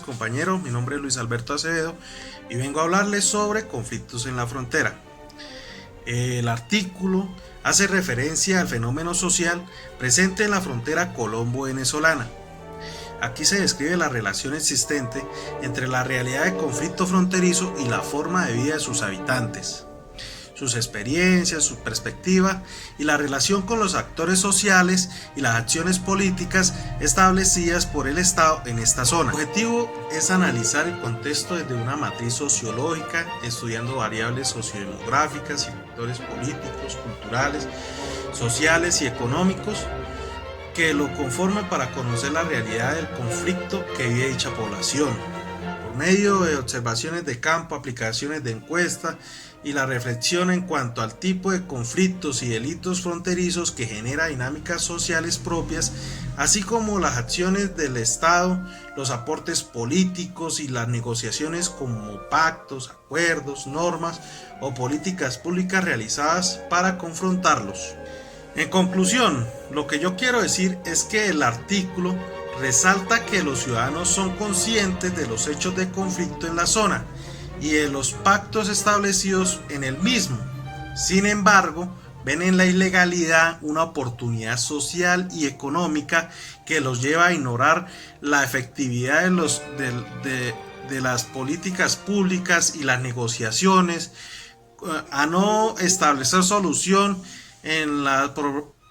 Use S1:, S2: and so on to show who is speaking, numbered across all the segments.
S1: compañeros, mi nombre es Luis Alberto Acevedo y vengo a hablarles sobre conflictos en la frontera. El artículo hace referencia al fenómeno social presente en la frontera colombo-venezolana. Aquí se describe la relación existente entre la realidad de conflicto fronterizo y la forma de vida de sus habitantes, sus experiencias, su perspectiva y la relación con los actores sociales y las acciones políticas establecidas por el Estado en esta zona. El objetivo es analizar el contexto desde una matriz sociológica, estudiando variables sociodemográficas y factores políticos, culturales, sociales y económicos que lo conforman para conocer la realidad del conflicto que vive dicha población. Por medio de observaciones de campo, aplicaciones de encuesta y la reflexión en cuanto al tipo de conflictos y delitos fronterizos que genera dinámicas sociales propias, así como las acciones del Estado, los aportes políticos y las negociaciones como pactos, acuerdos, normas o políticas públicas realizadas para confrontarlos. En conclusión, lo que yo quiero decir es que el artículo resalta que los ciudadanos son conscientes de los hechos de conflicto en la zona y de los pactos establecidos en el mismo. Sin embargo, ven en la ilegalidad una oportunidad social y económica que los lleva a ignorar la efectividad de las políticas públicas y las negociaciones, a no establecer solución en las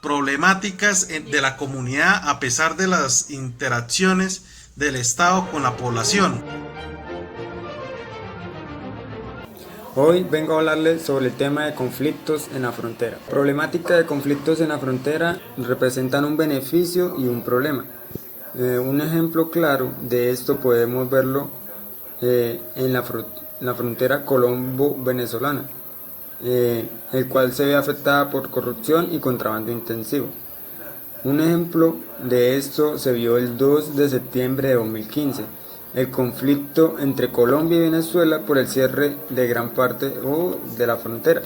S1: problemáticas de la comunidad a pesar de las interacciones del Estado con la población.
S2: Hoy vengo a hablarles sobre el tema de conflictos en la frontera. La problemática de conflictos en la frontera representan un beneficio y un problema. Un ejemplo claro de esto podemos verlo en la frontera colombo-venezolana, el cual se ve afectada por corrupción y contrabando intensivo. Un ejemplo de esto se vio el 2 de septiembre de 2015, el conflicto entre Colombia y Venezuela por el cierre de gran parte de la frontera.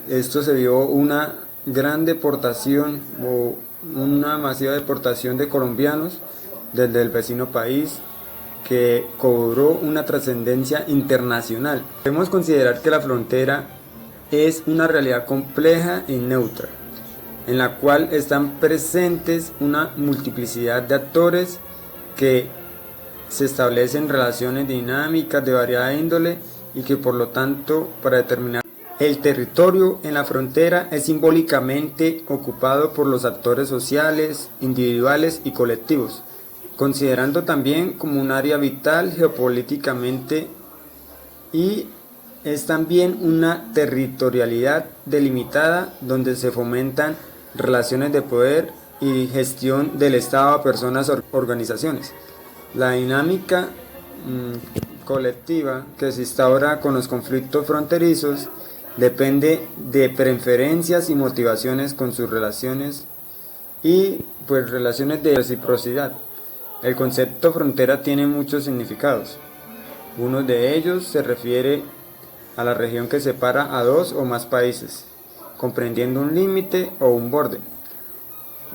S2: Esto se vio una gran deportación o una masiva deportación de colombianos desde el vecino país que cobró una trascendencia internacional. Debemos considerar que la frontera es una realidad compleja y neutra, en la cual están presentes una multiplicidad de actores que se establecen relaciones dinámicas de variada índole y que por lo tanto para determinar el territorio en la frontera es simbólicamente ocupado por los actores sociales, individuales y colectivos, considerando también como un área vital geopolíticamente, y es también una territorialidad delimitada donde se fomentan relaciones de poder y gestión del Estado a personas o organizaciones. La dinámica colectiva que se instaura con los conflictos fronterizos depende de preferencias y motivaciones con sus relaciones y pues relaciones de reciprocidad. El concepto frontera tiene muchos significados. Uno de ellos se refiere a la región que separa a dos o más países, comprendiendo un límite o un borde.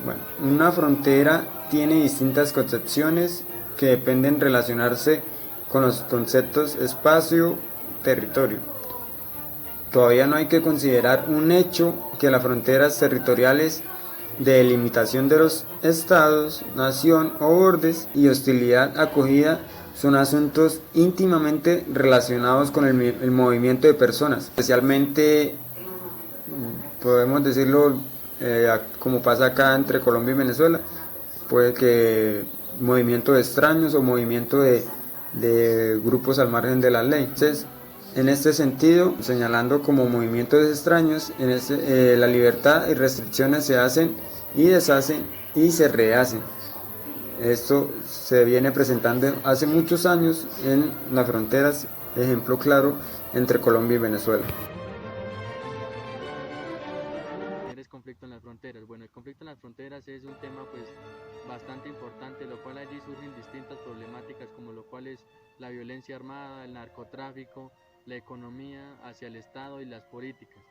S2: Bueno, una frontera tiene distintas concepciones que dependen relacionarse con los conceptos espacio, territorio. Todavía no hay que considerar un hecho que las fronteras territoriales de delimitación de los estados, nación o bordes y hostilidad acogida son asuntos íntimamente relacionados con el movimiento de personas, especialmente podemos decirlo como pasa acá entre Colombia y Venezuela, puede que movimiento de extraños o movimiento de grupos al margen de la ley. Entonces, en este sentido, señalando como movimientos extraños, la libertad y restricciones se hacen y deshacen y se rehacen. Esto se viene presentando hace muchos años en las fronteras, ejemplo claro, entre Colombia y Venezuela.
S3: Es conflicto en las fronteras. Bueno, el conflicto en las fronteras es un tema pues bastante importante, lo cual allí surgen distintas problemáticas como lo cual es la violencia armada, el narcotráfico, la economía hacia el Estado y las políticas.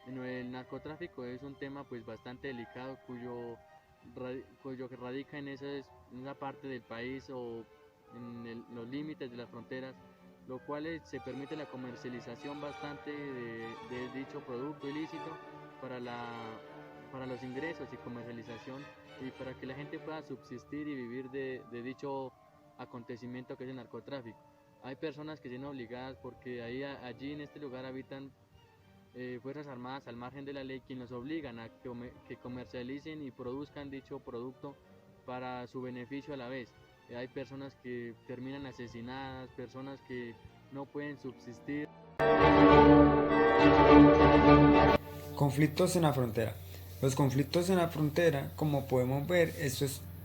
S3: Bueno, el narcotráfico es un tema pues bastante delicado cuyo cuyo que radica en en esa parte del país o en los límites de las fronteras, lo cual se permite la comercialización bastante de dicho producto ilícito para, para los ingresos y comercialización y para que la gente pueda subsistir y vivir de dicho acontecimiento que es el narcotráfico. Hay personas que se ven obligadas porque allí en este lugar habitan Fuerzas Armadas al margen de la ley, quienes los obligan a que comercialicen y produzcan dicho producto para su beneficio a la vez. Hay personas que terminan asesinadas, personas que no pueden subsistir.
S2: Conflictos en la frontera. Los conflictos en la frontera, como podemos ver,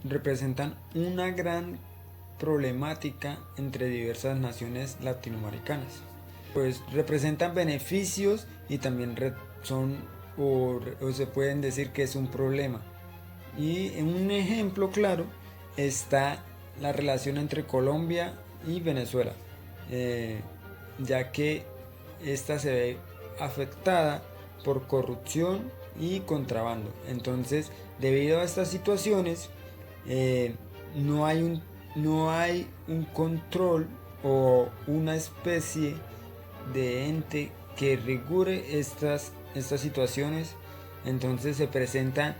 S2: representan una gran problemática entre diversas naciones latinoamericanas. Pues representan beneficios y también son o se pueden decir que es un problema. Y en un ejemplo claro está la relación entre Colombia y Venezuela, ya que esta se ve afectada por corrupción y contrabando. Entonces, debido a estas situaciones, no hay un control o una especie de ente que regule estas situaciones. Entonces se presentan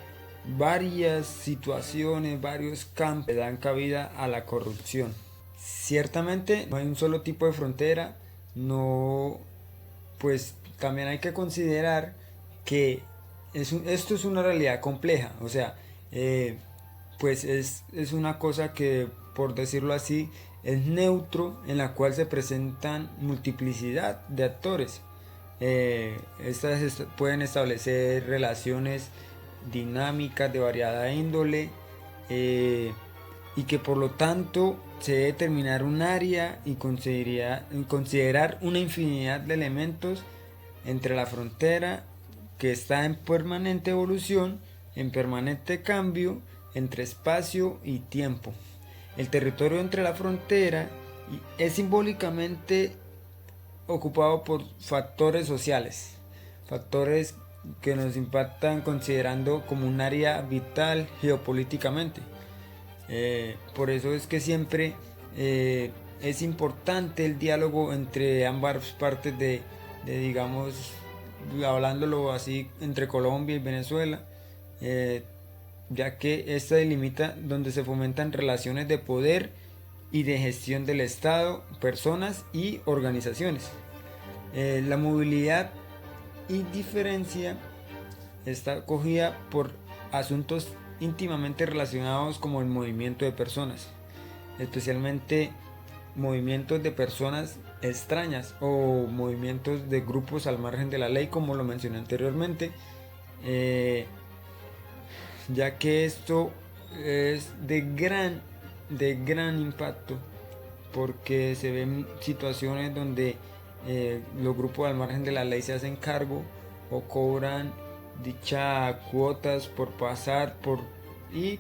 S2: varias situaciones, varios campos que dan cabida a la corrupción. Ciertamente no hay un solo tipo de frontera, pues también hay que considerar que esto es una realidad compleja, o sea, pues es una cosa que, por decirlo así, es neutro, en la cual se presentan multiplicidad de actores. Estas pueden establecer relaciones dinámicas de variada índole, y que por lo tanto se debe determinar un área y considerar una infinidad de elementos entre la frontera, que está en permanente evolución, en permanente cambio entre espacio y tiempo. El territorio entre la frontera es simbólicamente ocupado por factores sociales, factores que nos impactan considerando como un área vital geopolíticamente. Por eso es que siempre es importante el diálogo entre ambas partes digamos, hablándolo así, entre Colombia y Venezuela, ya que esta delimita donde se fomentan relaciones de poder y de gestión del Estado, personas y organizaciones. La movilidad y diferencia está cogida por asuntos íntimamente relacionados como el movimiento de personas, especialmente movimientos de personas extrañas o movimientos de grupos al margen de la ley, como lo mencioné anteriormente, ya que esto es de gran impacto, porque se ven situaciones donde los grupos al margen de la ley se hacen cargo o cobran dichas cuotas por pasar y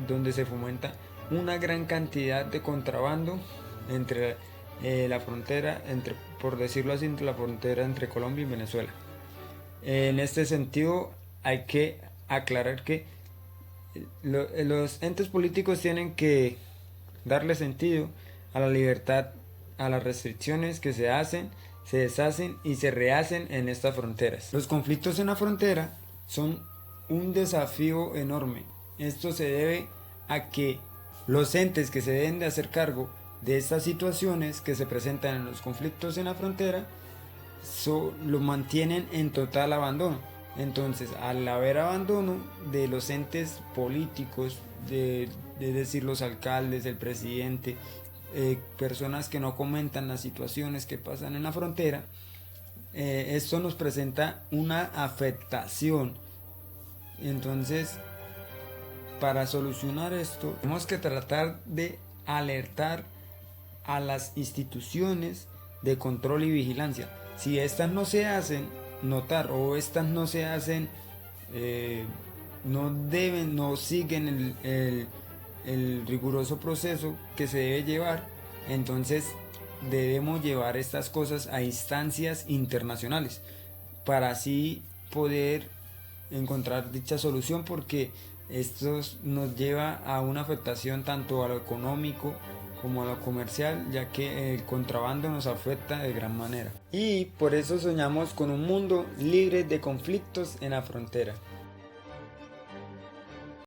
S2: donde se fomenta una gran cantidad de contrabando entre la frontera, por decirlo así, entre la frontera entre Colombia y Venezuela. En este sentido hay que aclarar que los entes políticos tienen que darle sentido a la libertad, a las restricciones que se hacen, se deshacen y se rehacen en estas fronteras. Los conflictos en la frontera son un desafío enorme. Esto se debe a que los entes que se deben de hacer cargo de estas situaciones que se presentan en los conflictos en la frontera lo mantienen en total abandono. Entonces, al haber abandono de los entes políticos, de decir los alcaldes, el presidente, personas que no comentan las situaciones que pasan en la frontera, esto nos presenta una afectación. Entonces, para solucionar esto, tenemos que tratar de alertar a las instituciones de control y vigilancia. Si estas no se hacen notar o estas no se hacen, no siguen el riguroso proceso que se debe llevar, entonces debemos llevar estas cosas a instancias internacionales para así poder encontrar dicha solución, porque Esto nos lleva a una afectación tanto a lo económico como a lo comercial, ya que el contrabando nos afecta de gran manera. Y por eso soñamos con un mundo libre de conflictos en la frontera.